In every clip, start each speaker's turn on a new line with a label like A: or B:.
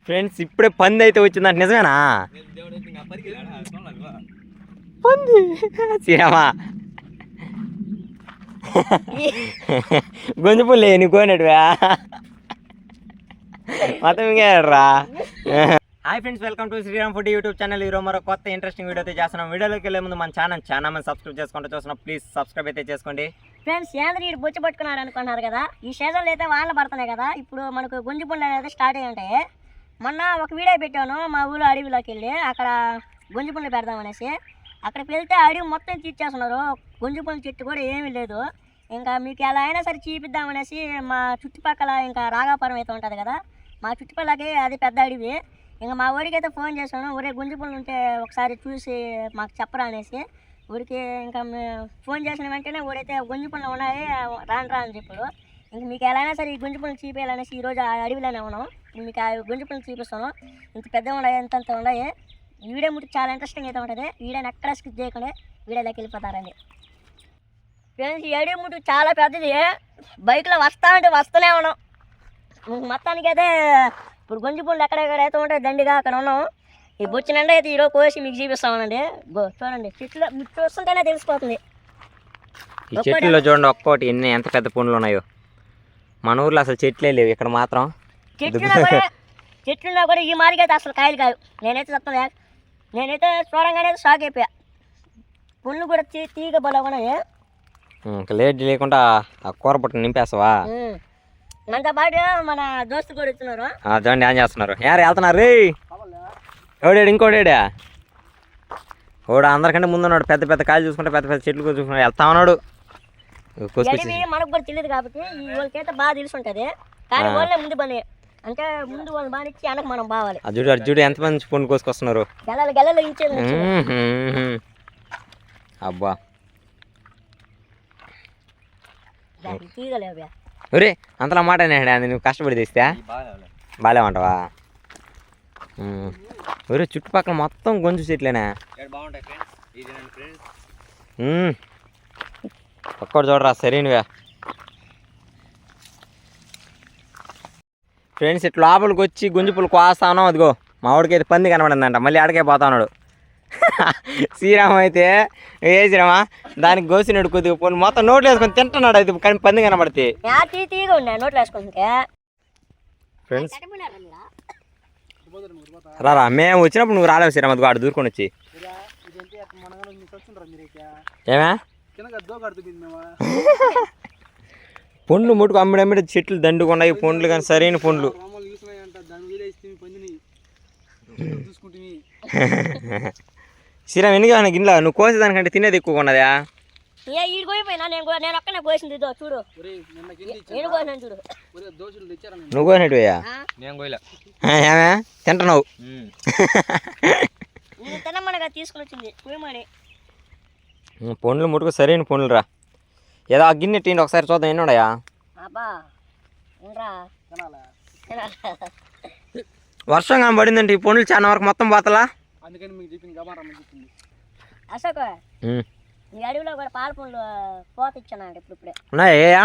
A: Friends ఇప్పుడే పంది అయితే వచ్చిందంట, నిజమేనా? పంది శ్రీరామా గొంజు పుల్లే నీకు కోనట్టువా మొత్తం ఇంకేరా. Hi friends, welcome to Sriram food YouTube channel. ఈరోజు మరో కొత్త ఇంట్రెస్టింగ్ వీడియో అయితే చేస్తున్నాం. వీడియోలోకి వెళ్ళే ముందు మన ఛానల్ చాలా మంది సబ్స్క్రైబ్ చేసుకుంటూ చూస్తున్నాం. ప్లీజ్ సబ్స్క్రైబ్ అయితే చేసుకోండి.
B: ఫ్రెండ్స్, ఏంద్రీ ఇటు బొచ్చు పట్టుకున్నాడు అనుకున్నారు కదా. ఈ సీజన్లో అయితే వానలు పడుతున్నాయి కదా. ఇప్పుడు మనకు గుంజు పుండ్లు అనేది స్టార్ట్ అయ్యి ఉంటాయి. మొన్న ఒక వీడియో పెట్టాను మా ఊళ్ళో అడవిలోకి వెళ్ళి, అక్కడ గుంజు పుండ్లు పెడదామనేసి. అక్కడికి వెళ్తే అడవి మొత్తం తీర్చేస్తున్నారు. గుంజు పుండ్ల చెట్టు కూడా ఏమీ లేదు. ఇంకా మీకు ఎలా అయినా సరే చూపిద్దామనేసి మా చుట్టుపక్కల ఇంకా రాగాపురం అయితే ఉంటుంది కదా, మా చుట్టుపక్కలకి అది పెద్ద అడవి. ఇంకా మా ఊరికి అయితే ఫోన్ చేశాను, ఊరే గుంజు పుండ్లు ఉంటే ఒకసారి చూసి మాకు చెప్పరా అనేసి. ఊరికి ఇంకా ఫోన్ చేసిన వెంటనే ఊరైతే గుంజు పుండ్లు ఉన్నాయి రాను అని చెప్పాడు. ఇంక మీకు ఎలా అయినా సరే ఈ గుంజు పుండ్లు చూపించాలనేసి ఈరోజు ఆ అడవిలోనే ఉన్నాం. మీకు ఆ గుంజు పుండ్లు చూపిస్తాను. ఇంత పెద్దగా ఉన్నాయి, ఎంతంత ఉన్నాయి. ఈ వీడియో ముట్టి చాలా ఇంట్రెస్టింగ్ అయితే ఉంటుంది. వీడియోని ఎక్కడ స్కిప్ చేయకుండా వీడియోలోకి వెళ్ళిపోతారండి. ఫ్రెండ్స్, ఈ అడవి ముట్టు చాలా పెద్దది. బైక్లో వస్తూనే ఉన్నాం. మొత్తానికి అయితే ఇప్పుడు గుంజు పుండ్లు ఎక్కడెక్కడైతే ఉంటాయి దండిగా అక్కడ ఉన్నాం. ఈ బొచ్చిన ఎండ అయితే ఈరోజు కోసి మీకు చూపిస్తామనండి. చూడండి, చెట్లు మీకు చూస్తుంటేనే తెలిసిపోతుంది.
A: ఈ చెట్లలో చూడండి ఒక్కోటి ఎంత పెద్ద పుండ్లు ఉన్నాయో. మన ఊర్లో అసలు చెట్లే లేవు, ఇక్కడ మాత్రం
B: చెట్లున్నా కూడా ఈ మాదిరిగా అయితే అసలు కాయలు కాదు. నేనైతే చూడంగానే షాక్ అయిపోయా. పుండ్లు కూడా తీగ బలవున్నాయి.
A: ఇంకా లేట్ లేకుండా ఆ కూర పుట్ట నింపేస్తావా?
B: మనతో పాటు మన దోస్తు కూడా వచ్చినారు.
A: చూడండి ఏం చేస్తున్నారు, యారు వెళ్తున్నారు రే. ఎవడాడు ఇంకోడాడా? ఓడు అందరికంటే ముందు ఉన్నాడు. పెద్ద పెద్ద కాయలు చూసుకుంటే పెద్ద పెద్ద చెట్లు చూసుకుంటే వెళ్తా ఉన్నాడు.
B: మనకు కూడా తెలియదు కాబట్టి ఈ వాళ్ళకైతే బాగా తెలిసి ఉంటుంది. కానీ వాళ్ళే ముందు పని అంటే ముందు వాళ్ళు బాగా ఇచ్చి వెనక మనం బావాలి.
A: చూడు ఎంతమంది పుండు కోసుకొస్తున్నారు.
B: గెలలు ఇచ్చేది
A: అబ్బా
B: తీగలేవా.
A: ఒరే అంతలా మాట నువ్వు కష్టపడి తెస్తే బాగాలేమంటావా? ఒరే చుట్టుపక్కల మొత్తం గొంజు చెట్లేనా? ఒక్కడు చూడరా సరేనువా. ఫ్రెండ్స్, ఇట్లా లోపలికి వచ్చి గుంజు పులు కోస్తా ఉన్నాం. అదిగో మా వాడికి అయితే పంది కనబడిందంట, మళ్ళీ ఆడకే పోతా ఉన్నాడు. శ్రీరామ్ అయితే ఏ శ్రీరామా దానికి గోసినాడు కొద్దిగా పోను మొత్తం నోట్లు వేసుకొని తింటున్నాడు. అయితే కానీ పంది కనబడితే
B: నోట్లు వేసుకుంటే.
A: ఫ్రెండ్స్ రారా, మేము వచ్చినప్పుడు నువ్వు రాలేవు శ్రీరామ్. అది వాడు దూరుకొని వచ్చి ఏమే పండ్లు ముట్టుకు అమ్మిడి చెట్లు దండుకున్నాయి. పండ్లు కానీ సరైన పండ్లు. శ్రీరామ్ ఎందుకు గిన్నె నువ్వు కోసేదానికంటే తినేది ఎక్కువ ఉన్నదా?
B: చూడు
A: నువ్వు కోసినట్టువయ్యా? ఏమే తింటున్నావు?
B: తీసుకుని వచ్చింది
A: పండ్లు ముట్టుకు సరైన పండ్లు రా. ఏదో ఆ గిన్నె టీండి ఒకసారి చూద్దాం ఎన్ని ఉన్నాయా. వర్షం కానీ పడిందంటే ఈ పండ్లు చాలా వరకు మొత్తం పోతలా.
B: అశోక్, ఈ అడవిలో కూడా పాల పండ్లు పోత ఇచ్చానండి ఇప్పుడే.
A: ఉన్నాయా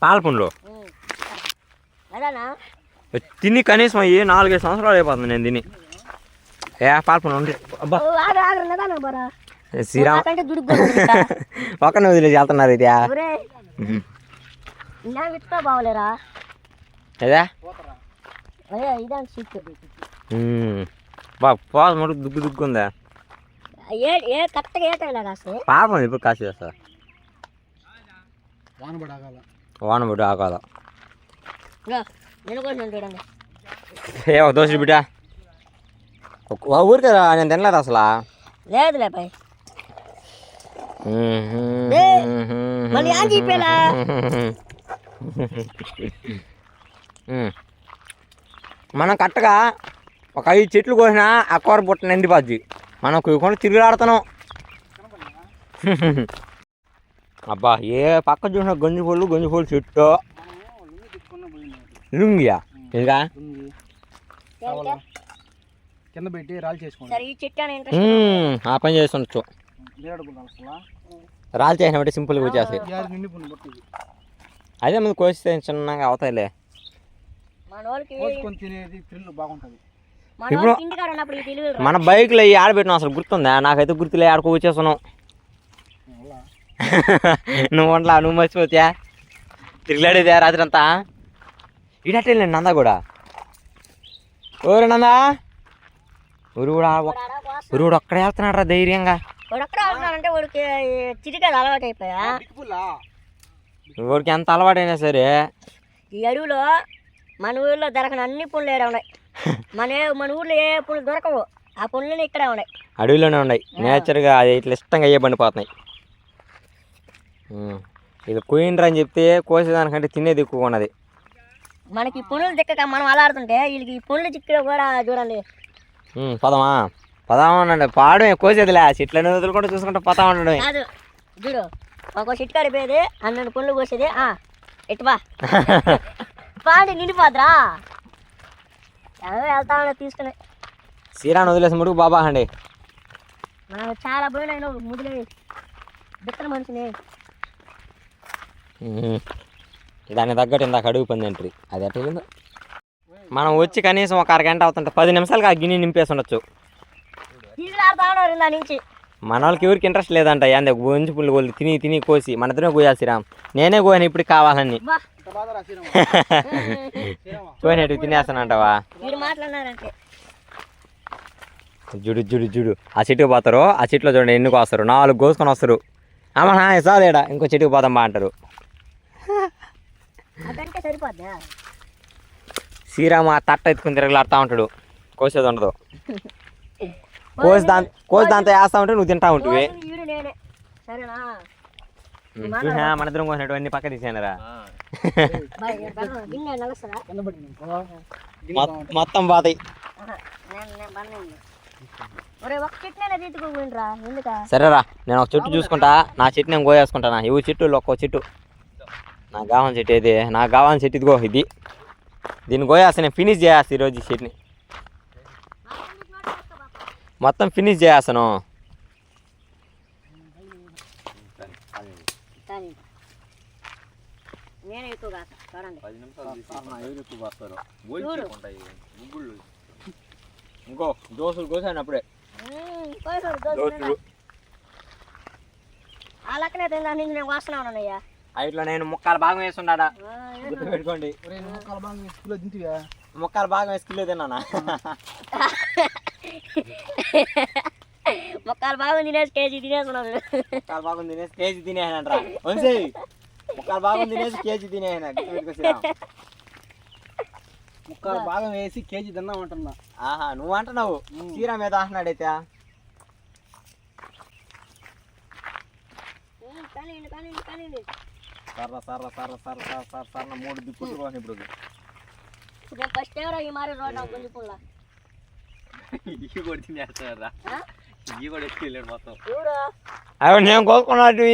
A: పాల పండ్లు?
B: అదేనా
A: తిని కనీసం అయ్యి 4-5 సంవత్సరాలు అయిపోతుంది నేను తిని. పాల పండ్లు ఉంటే అబ్బా శ్రీరామ్ ఒక్కనే వదిలేసి వెళ్తున్నారు. ఇది
B: బాగలేరా
A: అదే
B: ఇదే
A: బా పోత మటుకు దుగ్గుందా.
B: కరెక్ట్గా ఏటైనా కాస్త
A: పాపం ఇప్పుడు కాసు చేస్తా. వానబడి ఆకాల
B: చూడండి.
A: ఏ ఒక దోశ బిడ్డ ఊరికే నేను తినలేదు అసలు.
B: లేదులే పై
A: మనం కరెక్ట్గా ఒక 5 చెట్లు కోసినా ఆ కూర బుట్ట నిండిపోద్ది. మనం కొన్ని తిరుగులాడుతున్నాం. అబ్బా ఏ పక్క చూసిన గంజి పూలు చెట్టు లుంగియా ఇంకా
C: కింద పెట్టి రాళ్ళు చేసుకోండి.
A: ఆ పని చేస్తుండొచ్చు. రాళ్ళు చేసినట్టు సింపుల్గా వచ్చేస్తాయి. అదే ముందు కోస్తే చిన్నగా అవుతాయిలే.
B: మన వాళ్ళకి
C: కోసుకొని తినేది థ్రిల్ బాగుంటుంది.
B: మన వాళ్ళకి ఇంటికాడ ఉన్నప్పుడు ఈ తెలివి
A: మన బైక్లో ఈ ఆడబెట్టినాం అసలు గుర్తుందా? నాకైతే గుర్తులే, ఆడకు వచ్చేస్తున్నావు. నువ్వు వంటలా, నువ్వు మర్చిపోతా తిరిగిలాడేదే రాత్రి అంతా. ఇడటే నందా కూడా. ఓరే నందా, ఊరు ఒక్కడే వెళ్తున్నాడు రా ధైర్యంగా.
B: వాడు ఎక్కడ ఆడుతున్నాడంటే వాడికి చిటికాయలు అలవాటు అయిపోయా.
A: ఊరికి ఎంత అలవాటైనా సరే
B: ఈ అడవిలో మన ఊళ్ళో దొరకని అన్ని పుండ్లు ఏడా ఉన్నాయి. మన ఊళ్ళో ఏ పుండ్లు దొరకవు, ఆ పుండ్లని ఇక్కడే ఉన్నాయి,
A: అడవిలోనే ఉన్నాయి. నేచర్గా అది ఇట్లా ఇష్టంగా అయ్యే పండిపోతున్నాయి. ఇది కుయిండ్రా అని చెప్తే కోసేదానికంటే తినేది ఎక్కువ ఉన్నది.
B: మనకి పుండ్లు దిక్కక మనం అలాడుతుంటే వీళ్ళకి ఈ పుండ్లు చిక్కులో కూడా చూడండి.
A: పదమా పదామనండి, పాడమే కోసేదిలే, చెట్లను వదులుకుంటూ చూసుకుంటూ పతా ఉండడమే.
B: కాదు చూడు, ఒక చెట్టు కడిపోయేది 12 పుండ్లు కోసేది. ఎట్టుబా పాడి నిండిపోద్రా, వెళ్తా తీసుకుని
A: శ్రీరామ్ వదిలేసి ముడుగు బాబా అండి.
B: మనం చాలా పోయినా ముదిలే బిత్తర మనిషిని.
A: దానికి తగ్గట్టు ఇందాక అడుగు పంది ఎంట్రీ అది ఎట్లా వెళ్ళిందో. మనం వచ్చి కనీసం ఒక అరగంట అవుతుంటే 10 నిమిషాలుగా ఆ గిన్నె నింపేసి ఉండొచ్చు.
B: తీసుకులాడుతా ఉన్నారు దాని నుంచి.
A: మన వాళ్ళకి ఎవరికి ఇంట్రెస్ట్ లేదంట. ఏంది గొంజు పుల్లు కోళ్ళు తిని కోసి మన ఇద్దరే కోయాలి శ్రీరామ్. నేనే కోయాను ఇప్పుడు కావాలని. కోయినట్టు తినేస్తానంటావా?
B: వీడు మాట్లాడినారంటే
A: జుడు ఆ చెట్టుకు పోతారు. ఆ చెట్టులో చూడండి ఎన్ని కోస్తారు, 4 కోసుకొని వస్తారు. అమ్మా చాలేడా ఇంకో చెట్టుకు పోతాం బా అంటారు.
B: అదంటే సరిపోద్దా?
A: శ్రీరామ్ ఆ తట్ట ఎత్తుకుని తిరగలాడుతూ ఉంటాడు, కోసేది ఉండదు. కోసి దాంతో వేస్తా ఉంటే నువ్వు తింటా ఉంటుంది.
B: వీడు నేనే సరేనా?
A: మన ఇద్దరం కోసినట్టు అన్ని పక్క తీసానరా. మొత్తం పోతాయి. సరేరా, నేను ఒక చెట్టు చూసుకుంటా, నా చెట్టు నేను కోయేసుకుంటానా. ఇవి చెట్టు ఒక్కో చెట్టు నాకు కావాలని చెట్టు ఏది, నాకు కావాలని చెట్టు ఇదిగో ఇది. దీన్ని కోయేస్తా, నేను ఫినిష్ చేస్తా ఈరోజు ఈ చెట్టుని మొత్తం ఫినిష్ చేస్తాను. ఇంకో దోసులు కోసాను అప్పుడే. అట్లా నేను ముక్కలు భాగం వేసుకున్నాడా గుర్తుపెట్టుకోండి. ముక్కలు భాగం వేసి కిలో తిన్నానా?
B: ముక్కలు భాగం తినేసి కేజీ తినేస్తున్నాడు.
A: ముక్కలు భాగం తినేసి కేజీ తినేసానంటరా. వంశీ ముక్కలు భాగం తినేసి కేజీ తినేసాను.
C: ముక్కలు భాగం వేసి కేజీ తిన్నామంటున్నా.
A: ఆహా నువ్వు అంటున్నావు, శ్రీరామ్ ఏదో అంటున్నాడైతే. సర్ర సర్ర సర్ర సర్ర సర్ర సర్ర సర్ర 3 దిక్కులు పోను ఇప్పుడు.
B: ఫస్ట్ ఎవరో ఈ మారి రోడ్ కొంచెం పుల్లా
A: ఇవి కూడా తినేస్తారా? ఇవి కూడా ఎత్తుకెళ్ళాడు మొత్తం.
B: అవి
A: నేను కోసుకున్నట్టు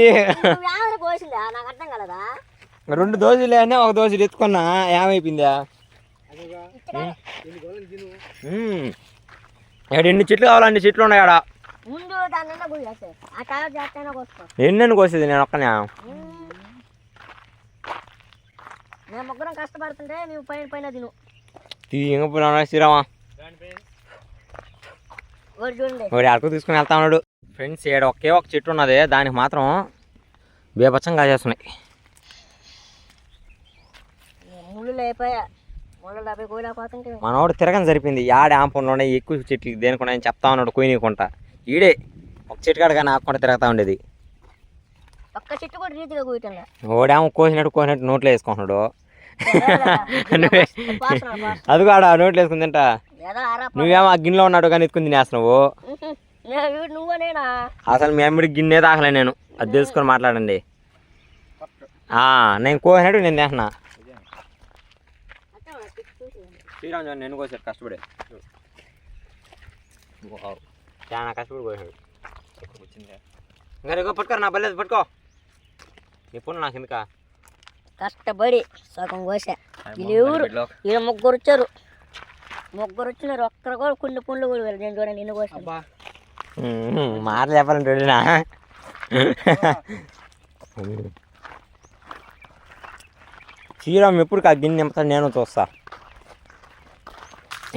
B: కోసిందా నాకు అర్థం కలదా?
A: 2 దోశలు అని ఒక దోశలు ఎత్తుకున్నా, ఏమైపోయిందా? ఎన్ని చెట్లు కావాలండి? చెట్లు ఉన్నాయి ఆడ. ఎన్నెన్ని కోసేది నేను ఒక్కనే?
B: మేము ముగ్గురం కష్టపడుతుంటే నువ్వు పైన తిను.
A: తీయకపోయినా శ్రీరామా వాడు అరకు తీసుకుని వెళ్తా ఉన్నాడు. ఫ్రెండ్స్ ఏడ ఒకే ఒక చెట్టు ఉన్నది, దానికి మాత్రం బేపచ్చం కాజేస్తున్నాయి. మనోడు తిరగని సరిపోయింది. ఆడ ఆంపంలో ఎక్కువ చెట్లు దేనికుండా చెప్తా ఉన్నాడు కొయ్యకుంటా. ఈడే ఒక చెట్టు కాడగా నాకుండా తిరుగుతూ ఉండేది. ఓడేమో కోసినట్టు నోట్లో వేసుకుంటున్నాడు. అది కూడా నోట్లో వేసుకుని తింటా. నువ్వేమో ఆ గిన్నెలో ఉన్నాడు కానీ ఎత్తుకుని తినేస్తున్నావు. అసలు మీ అమ్మిడికి గిన్నె తాకలే నేను, అది తెలుసుకొని మాట్లాడండి. నేను కోసినట్టు నేను తింటున్నా. శ్రీరామ్ నేను కోసాడు కష్టపడే, చాలా కష్టపడి కోసాడు. ఇంకా పట్టుకోరు, నా బల్లెది పట్టుకో. ఎప్పుడు నాకు ఎందుక
B: కష్టపడి సగం కోసా. ఎవరు ఈయన ముగ్గురు వచ్చారు, ఒక్కరు కూడా కొన్ని పుండ్లు కూడా వెళ్ళి. నేను చూడండి నిన్ను కోసా.
A: మాటలు చెప్పాలంటే శ్రీరామ్ ఎప్పుడు ఆ గిన్నె నింపుతాడు, నేను చూస్తా.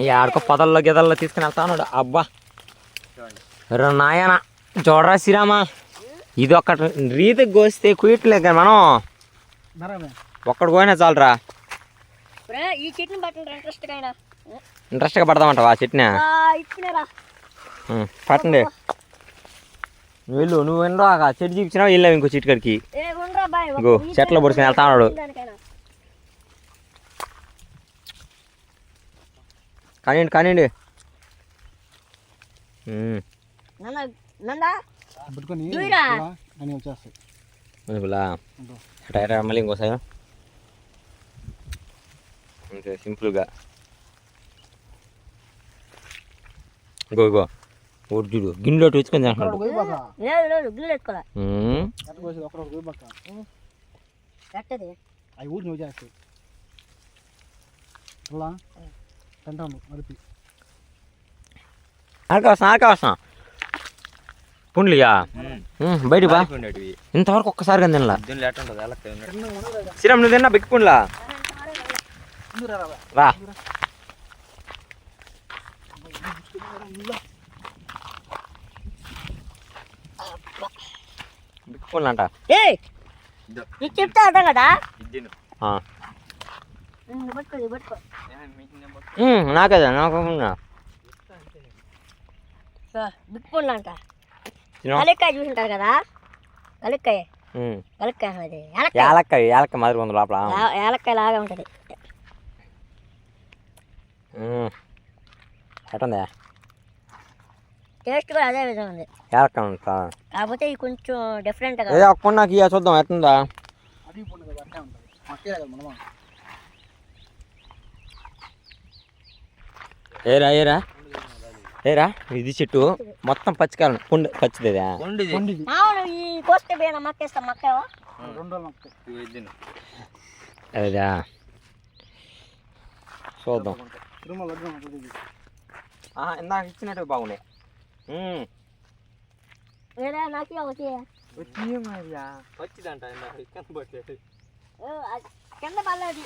A: ఈ ఆడుకో పొదల్లో గిదల్లో తీసుకుని వెళ్తా ఉన్నాడు. అబ్బా రే నాయన చూడరా శ్రీరామా, ఇది ఒక్క రీతికి కోస్తే కుయట్లేదు కానీ మనం ఒక్కడు కోయినా చాలరా.
B: ఈ చెట్టుని పట్టండి
A: ఇంట్రెస్ట్గా పడదామంటావా ఆ చెట్టునే? పట్టండి. నువ్వు వినరా ఆ చెట్టు చూపించినావు, వెళ్ళావు ఇంకో చెట్టు కాడికి. ఇంకో చెట్లు పొడుచుకుని వెళ్తా ఉన్నాడు. కానివ్వండి మళ్ళీ ఇంకోసారి అంతే సింపుల్గా. ఇంకో చూడు గిన్నెలో తెచ్చుకొని అంటున్నాడు. ఆడకావస్తాం పుండ్లియా బయట బా. ఇంతవరకు ఒక్కసారి కానీ తినలా. శ్రీరామ్ నువ్వు తిన్నా బిక్కి పుండ్లా రా. బిక్కి పుండ్లు అంట
B: చెప్తా అర్థం కదా.
A: నాకేదా నాకు
B: బిక్పుండ్లు అంట. కలిక్కాయ చూసింటారు కదా, కలిక్కాయ అది
A: యాలక్కాయ మాదిరి ఉంది లోపల.
B: యాలక్కాయ లాగా ఉంటుంది.
A: ఎట్టుందా
B: టేస్ట్ కూడా అదే విధంగా ఉంది.
A: యాలక్కాయ ఉంటా
B: కాకపోతే ఇది కొంచెం డిఫరెంట్ గా.
A: నాకు ఇక చూద్దాం ఎట్టుందా. ఏరా ఇది చెట్టు మొత్తం పచ్చికాలం పుండు పచ్చిదేదా. అదా చూద్దాం. ఇందాక ఇచ్చినట్టు బాగున్నాయి. వచ్చిందంట
B: కింద పడలేదు.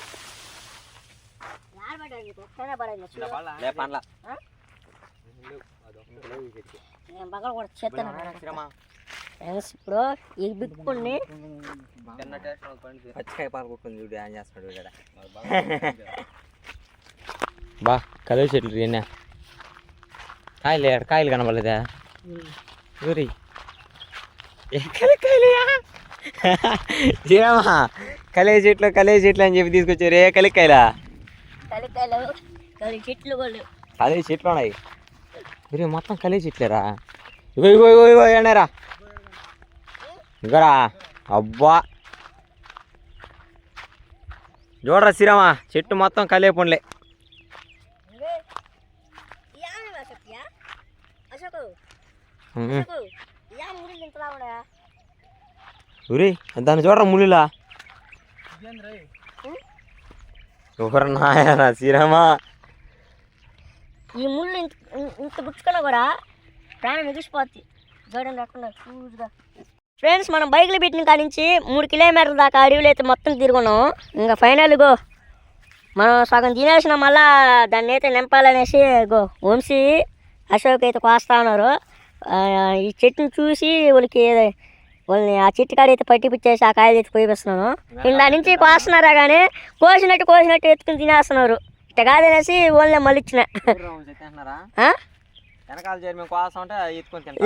B: ఇప్పుడు ఈ బిగ్ పుండ్ని
A: పచ్చికాయ పాలు కొట్టుకుని చూడు ఏం చేస్తున్నాడు ఇక్కడ. బా కలిసి చెట్లు రీనా కాయలు కనబడలేదా ఊరి శ్రీరామా కలిసి చెట్లు అని చెప్పి తీసుకొచ్చారు. ఏ కలికాయలా కలిసి చెట్లు ఉన్నాయి. మీరు మొత్తం కలిసి చెట్లేరా. ఇగో ఎండారా ఇగరా. అబ్బా చూడరా శ్రీరామా చెట్టు మొత్తం కలిగే పండ్లే. ఊరి దాన్ని చూడరా ముళ్ళులా. ఎవరు నాయనా శ్రీరామా,
B: ఈ ముళ్ళు ఇంత గుచ్చుకున్నా కూడా ప్రాణం ఎగిసిపోద్ది. చూడండి లేకుండా చూడుగా. ఫ్రెండ్స్ మనం బైక్లు పెట్టిన కాడి నుంచి 3 కిలోమీటర్ల దాకా అడవిలో అయితే మొత్తం తిరుగున్నాం. ఇంకా ఫైనల్ గో మనం సగం తినేసిన మళ్ళా దాన్ని అయితే నింపాలనేసి గో వంశీ అశోక్ అయితే కోస్తా ఉన్నారు. ఈ చెట్టుని చూసి వాళ్ళని ఆ చెట్టు కాడ అయితే పట్టిపిచ్చేసి ఆ కాయలు అయితే పోయిస్తున్నాను. దాని నుంచి కోస్తున్నారా కానీ కోసినట్టు ఎత్తుకుని తినేస్తున్నారు. ఇట్ట కాదనేసి ఓన్లీ మళ్ళీ ఇచ్చిన.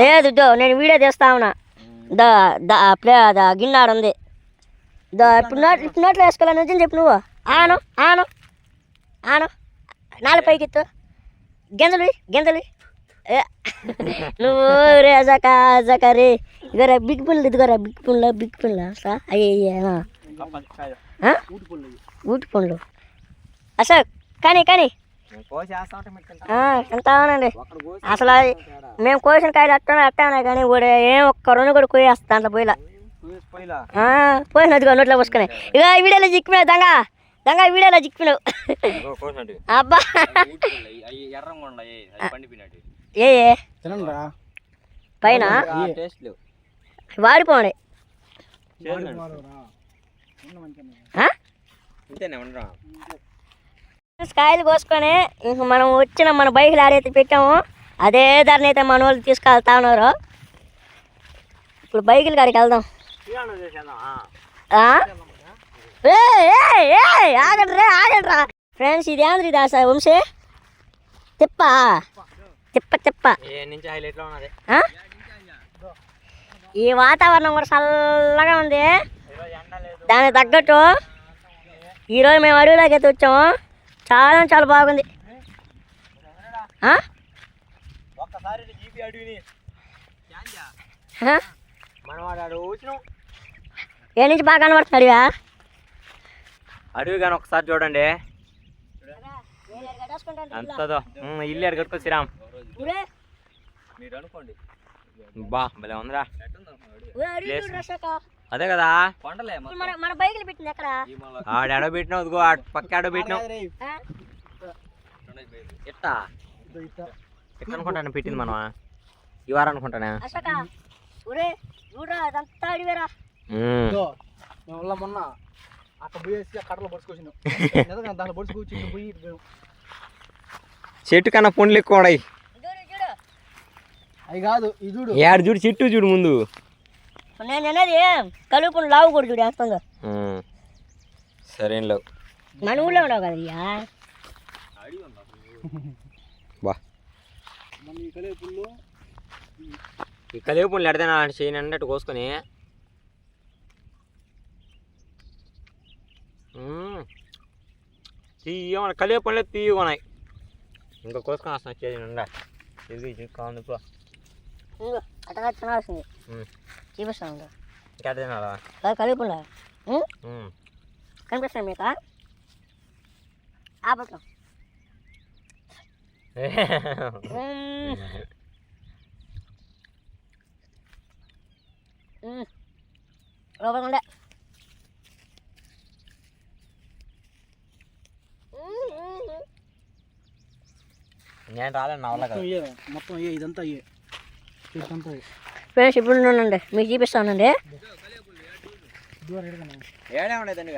B: లేదు నేను వీడియో తీస్తా ఉన్నా. గిన్నె ఉంది. ఇప్పుడు నోట్లో వేసుకోవాలని వచ్చి చెప్పు. నువ్వు ఆను 4 పైకి ఎత్తు. గింజలు నువ్వు రే జకరే ఇగోరా బిగ్ పుండ్లు. ఇదిగోరా బిగ్ పుండ్లు అయ్యా ఊటి పండ్లు. అశోక్ కానీ ఎంత అవునండి. అసలు మేము కోసిన కాయలు అట్టా కానీ ఏం ఒక్క 2 కూడా కోయేస్తా దాంట్లో పోయిలా పోయినదిగా నోట్లో పోసుకుని. ఇక ఈ వీడియోలో చిక్కినావు దొంగ వీడియోలో చిక్కినావు. అబ్బా ఏ పైన వాడిపోండి. కాయలు కోసుకొని ఇంక మనం వచ్చిన మన బైకులు ఆడైతే పెట్టాము అదే ధరని అయితే మన వాళ్ళు తీసుకెళ్తా ఉన్నారు. ఇప్పుడు బైకులు కాడికి వెళ్దాం. ఆగండ్రా ఫ్రెండ్స్, ఇది ఏంద్రీ దాస వంశీ తిప్ప తిప్ప తిప్ప. ఈ వాతావరణం కూడా చల్లగా ఉంది. దానికి తగ్గట్టు ఈరోజు మేము అడవిలోకి అయితే వచ్చాము. చాలా చాలా బాగుంది. ఏ నుంచి బాగా కనబడుతుంది
A: అడవి కానీ ఒకసారి చూడండి. అంతదో ఇల్లు ఎక్కడ కట్టుకో శ్రీరామ్. బా భలే ఉందిరా. అదే కదా
B: మన బైకులు పెట్టింది ఎక్కడ
A: ఆడో పెట్టినావు, ఇదిగో పక్క ఆడో పెట్టినావు. ఎట్టా ఎట్లా అనుకుంటాను పెట్టింది మనం ఈ వారం అనుకుంటానా.
C: మొన్న అక్కడ పోయేసి ఆ కట్టలో పడుచుకొచ్చినాం. దాంట్లో పడుచుకొచ్చి పోయి
A: చెట్టు కన్నా పండ్లు ఎక్కువ ఉన్నాయి.
C: అవి కాదు ఈ చూడు,
A: ఏడు చూడు చెట్టు చూడు ముందు.
B: నేను అనేది కలుపుని లావు కూడా చూడు వేస్తుందో.
A: సరేం లేవు
B: మన ఊళ్ళో ఉండవు కదా.
A: బా ఈ కలిపి పుండ్లు ఎడతానా చేయను అన్నట్టు కోసుకొని తీయమని కలిపి పండ్లే తీయగా ఉన్నాయి. ఇంకా కోసుకొని వస్తున్నా చేసి ఉండా ఇది కాదు
B: అట్టగా తినాల్సింది చూపిస్తాను.
A: ఇంకా తినాలా
B: కలుపులా కనిపిస్తాను మీకు ఆపట్లో లోపల ఉండే
A: నేను రాలేదు నా వల్ల కదా.
C: మొత్తం ఇదంతా
B: ఫ్రెండ్స్ ఇప్పుడు ఉండండి మీకు చూపిస్తానండి.
A: ఏడే ఉండేదండి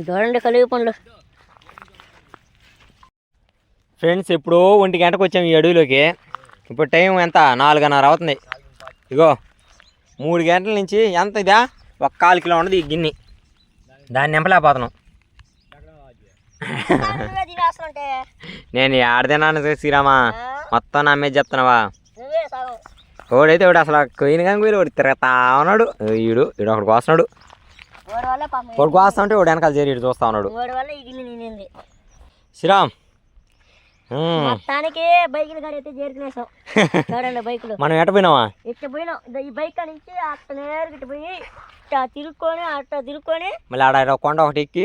B: చూడండి కలిగి పండ్లు.
A: ఫ్రెండ్స్ ఇప్పుడు 1 గంటకు వచ్చాము ఈ అడవిలోకి. ఇప్పుడు టైం ఎంత 4:30 అవుతుంది. ఇగో 3 గంటల నుంచి ఎంత ఇదా 1/4 కిలో ఉండదు ఈ గిన్నె. దాన్ని నింపలేకపోతున్నాం. నేను ఆడదేనాను శ్రీరామా మొత్తం నా మీద చెప్తున్నావా. ఓడైతే వాడు అసలు కొయిన కానీ పోయి వాడు తిరగతా ఉన్నాడు. ఈడు ఒకడు కోస్తున్నాడు. వాడు కోస్తా ఉంటే వాడు వెనకాల చేరి చూస్తా ఉన్నాడు. శ్రీరామ్
B: మొత్తానికి బైకులు కాడ అయితే చేరుకునేసాం. చూడండి బైకులు
A: మనం ఎట్ట పోయినావా
B: ఇట్లా పోయినాం. ఈ బైక్ నుంచి అట్ట నేరుగా ఇటు పోయి తిరుక్కొని అట్ట తిరుక్కొని
A: మళ్ళీ ఆడ కొండ ఒకటి ఎక్కి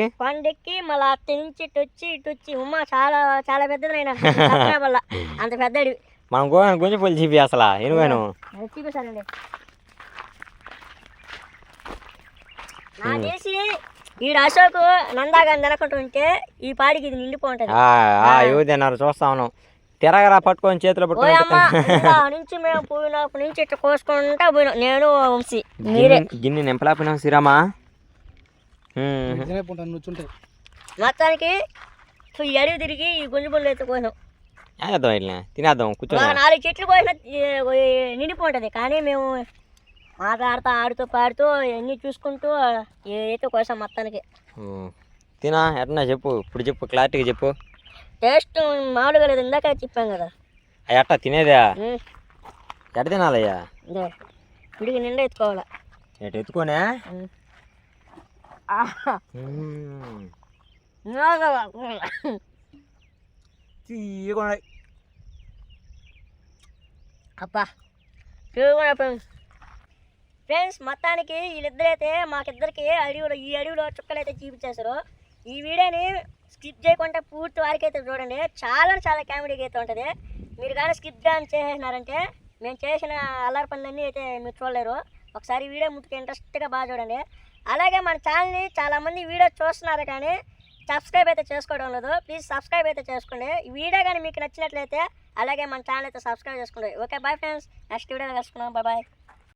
B: మళ్ళీ అట్ట నుంచి ఇటు వచ్చి ఉమ్మ చాలా చాలా పెద్దదైనా వల్ల అంత పెద్ద అడవి.
A: మనం గుంజపల్లి చూపి అసలు ఎనుగాను
B: చూపిస్తానండి. నాకు తెలిసి ఈడు అశోక్ నందాగాని తినకుండా ఉంటే ఈ పాడికి ఇది నిండిపోంటది.
A: ఎవరు తిన్నారు చూస్తా ఉన్నాం. తిరగరా పట్టుకొని చేతిలో పట్టుకొని
B: నుంచి మేము పోయినప్పటి నుంచి ఇట్లా కోసుకుంటా పోయినాం. నేను వంశీ మీరే
A: గిన్నె నింపలేకపోయినాం శ్రీరామా.
B: మొత్తానికి ఈ అడవి తిరిగి ఈ గుంజుబుళ్ళు అయితే కోసినాం.
A: ఏద్దాం ఇట్లా తినేద్దాం కూర్చొని.
B: 4 చెట్లు కోసిన నిండిపోంటది. కానీ మేము మాట్లాడుతూ ఆడుతూ పాడుతూ అన్నీ చూసుకుంటూ అయితే కోసాం మొత్తానికి.
A: తినా ఎట్లా చెప్పు ఇప్పుడు చెప్పు క్లారిటీగా చెప్పు.
B: టేస్ట్ మామూలుగా లేదు. ఇందాక చెప్పాం కదా
A: అవి అట్టా తినేదా ఎట్ట తినాలయ్యా.
B: ఇడికి నిండా ఎత్తుకోవాలా.
A: ఎటు ఎత్తుకోనే
B: అబ్బా ఫ్రెండ్స్ మొత్తానికి వీళ్ళిద్దరైతే మాకిద్దరికి ఈ అడవిలో చుక్కలైతే చూపించేశారు. ఈ వీడియోని స్కిప్ చేయకుండా పూర్తి వారికి అయితే చూడండి. చాలా చాలా కామెడీగా అయితే ఉంటుంది. మీరు కానీ స్కిప్ కానీ చేసేసినారంటే మేము చేసిన అల్లరి పనులన్నీ అయితే మీరు చూడలేరు. ఒకసారి వీడియో ముందుకు ఇంట్రెస్ట్గా బాగా చూడండి. అలాగే మన ఛానల్ని చాలామంది వీడియో చూస్తున్నారు కానీ సబ్స్క్రైబ్ అయితే చేసుకోవడం లేదు. ప్లీజ్ సబ్స్క్రైబ్ అయితే చేసుకోండి. ఈ వీడియో కానీ మీకు నచ్చినట్లయితే అలాగే మన ఛానల్ అయితే సబ్స్క్రైబ్ చేసుకోండి. ఓకే బాయ్ ఫ్రెండ్స్, నెక్స్ట్ వీడియోలో కలుసుకున్నాం. బాయ్.